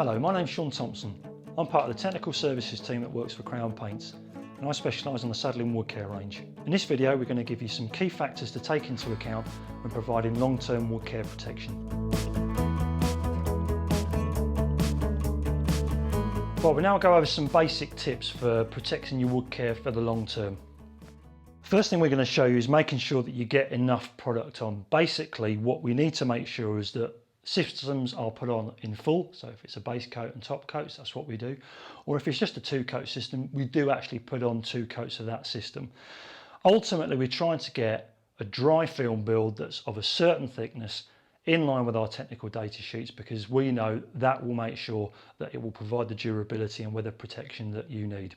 Hello, my name's Thompson. I'm part of the technical services team that works for Crown Paints, and I specialise on the Sadolin Woodcare range. In this video we're going to give you some key factors to take into account when providing long-term woodcare protection. Well, we'll now go over some basic tips for protecting your woodcare for the long term. First thing we're going to show you is making sure that you get enough product on. Basically, what we need to make sure is that systems are put on in full. So if it's a base coat and top coats, that's what we do. Or if it's just a two-coat system, we do actually put on 2 coats of that system. Ultimately, we're trying to get a dry film build that's of a certain thickness in line with our technical data sheets, because we know that will make sure that it will provide the durability and weather protection that you need.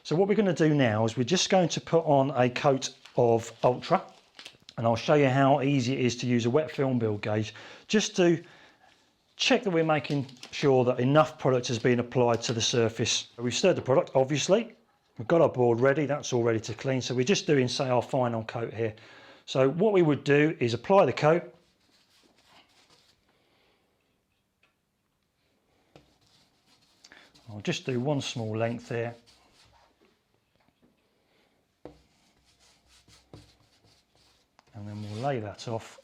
So what we're going to do now is we're just going to put on a coat of Ultra, and I'll show you how easy it is to use a wet film build gauge just to check that we're making sure that enough product has been applied to the surface. We've stirred the product, obviously. We've got our board ready, that's all ready to clean. So we're just doing, say, our final coat here. So what we would do is apply the coat. I'll just do one small length here. And then we'll lay that off.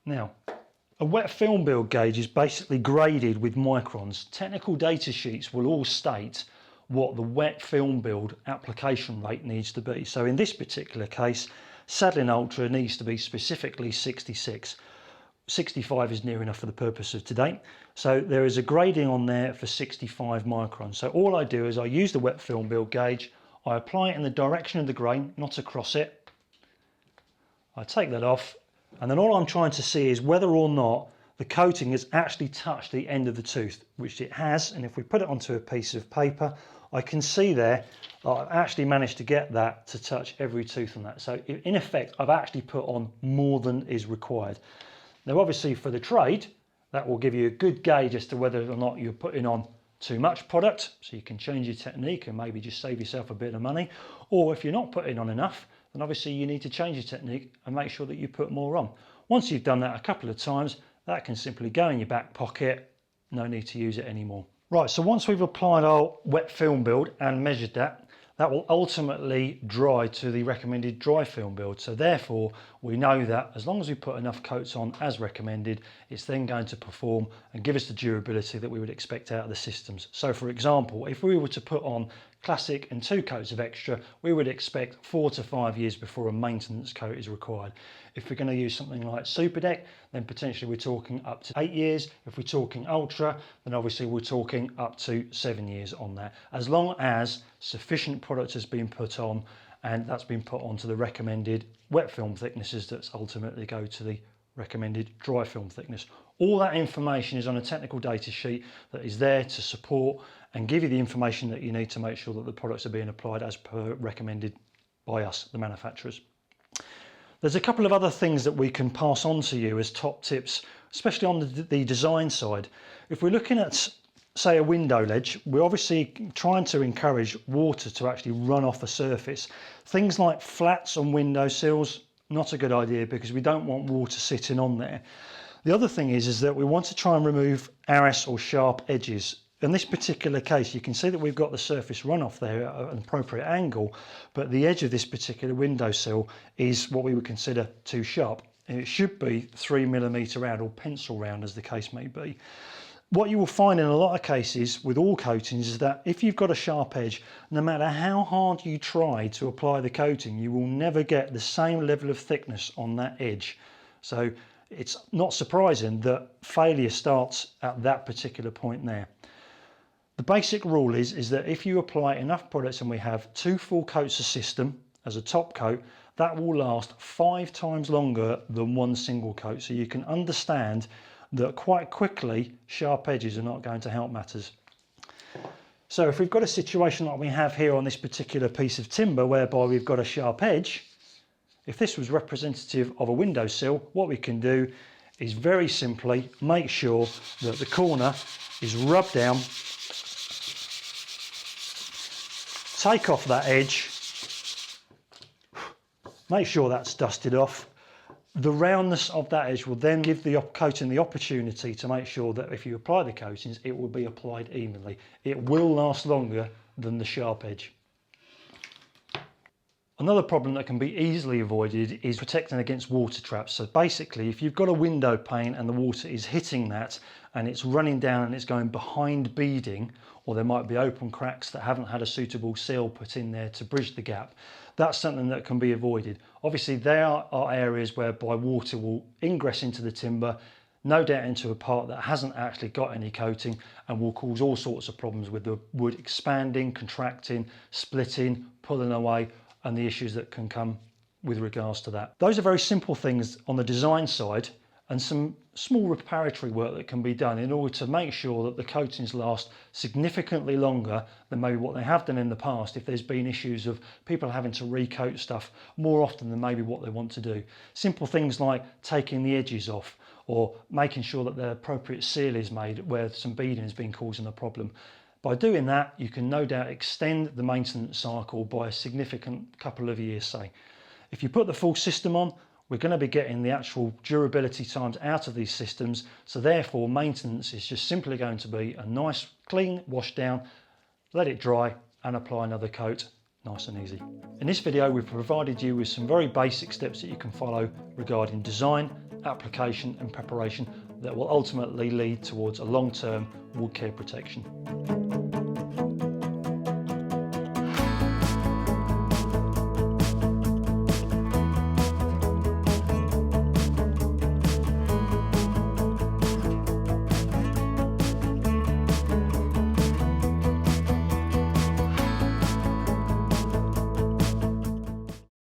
Now, a wet film build gauge is basically graded with microns. Technical data sheets will all state what the wet film build application rate needs to be. So in this particular case, Sadolin Ultra needs to be specifically 66. 65 is near enough for the purpose of today. So there is a grading on there for 65 microns. So all I do is I use the wet film build gauge, I apply it in the direction of the grain, not across it. I take that off, and then all I'm trying to see is whether or not the coating has actually touched the end of the tooth, which it has. And if we put it onto a piece of paper, I can see there that I've actually managed to get that to touch every tooth on that. So in effect, I've actually put on more than is required. Now, obviously for the trade, that will give you a good gauge as to whether or not you're putting on too much product, so you can change your technique and maybe just save yourself a bit of money. Or if you're not putting on enough, then obviously you need to change your technique and make sure that you put more on. Once you've done that a couple of times, that can simply go in your back pocket. No need to use it anymore. Right, so once we've applied our wet film build and measured that, that will ultimately dry to the recommended dry film build. So therefore, we know that as long as we put enough coats on as recommended, it's then going to perform and give us the durability that we would expect out of the systems. So for example, if we were to put on classic and 2 coats of extra, we would expect 4 to 5 years before a maintenance coat is required. If we're going to use something like Super Deck, then potentially we're talking up to 8 years. If we're talking Ultra, then obviously we're talking up to 7 years on that, as long as sufficient product has been put on, and that's been put onto the recommended wet film thicknesses that ultimately go to the recommended dry film thickness. All that information is on a technical data sheet that is there to support and give you the information that you need to make sure that the products are being applied as per recommended by us, the manufacturers. There's a couple of other things that we can pass on to you as top tips, especially on the design side. If we're looking at, say, a window ledge, we're obviously trying to encourage water to actually run off a surface. Things like flats on window sills, not a good idea, because we don't want water sitting on there. The other thing is that we want to try and remove arris or sharp edges. In this particular case, you can see that we've got the surface runoff there at an appropriate angle, but the edge of this particular windowsill is what we would consider too sharp. And it should be 3mm round, or pencil round as the case may be. What you will find in a lot of cases with all coatings is that if you've got a sharp edge, no matter how hard you try to apply the coating, you will never get the same level of thickness on that edge. So it's not surprising that failure starts at that particular point there. The basic rule is that if you apply enough products, and we have 2 full coats of system as a top coat, that will last 5 times longer than 1 single coat. So you can understand that quite quickly sharp edges are not going to help matters. So if we've got a situation like we have here on this particular piece of timber, whereby we've got a sharp edge, if this was representative of a windowsill, what we can do is very simply make sure that the corner is rubbed down, take off that edge, make sure that's dusted off, The roundness of that edge will then give the coating the opportunity to make sure that if you apply the coatings, it will be applied evenly. It will last longer than the sharp edge. Another problem that can be easily avoided is protecting against water traps. So basically, if you've got a window pane and the water is hitting that and it's running down and it's going behind beading, or there might be open cracks that haven't had a suitable seal put in there to bridge the gap, that's something that can be avoided. Obviously, there are areas whereby water will ingress into the timber, no doubt into a part that hasn't actually got any coating, and will cause all sorts of problems with the wood expanding, contracting, splitting, pulling away, and the issues that can come with regards to that. Those are very simple things on the design side, and some small reparatory work that can be done in order to make sure that the coatings last significantly longer than maybe what they have done in the past, if there's been issues of people having to recoat stuff more often than maybe what they want to do. Simple things like taking the edges off, or making sure that the appropriate seal is made where some beading has been causing a problem. By doing that, you can no doubt extend the maintenance cycle by a significant couple of years, say. If you put the full system on, we're going to be getting the actual durability times out of these systems, so therefore maintenance is just simply going to be a nice clean wash down, let it dry and apply another coat, nice and easy. In this video we've provided you with some very basic steps that you can follow regarding design, application and preparation that will ultimately lead towards a long-term wood care protection.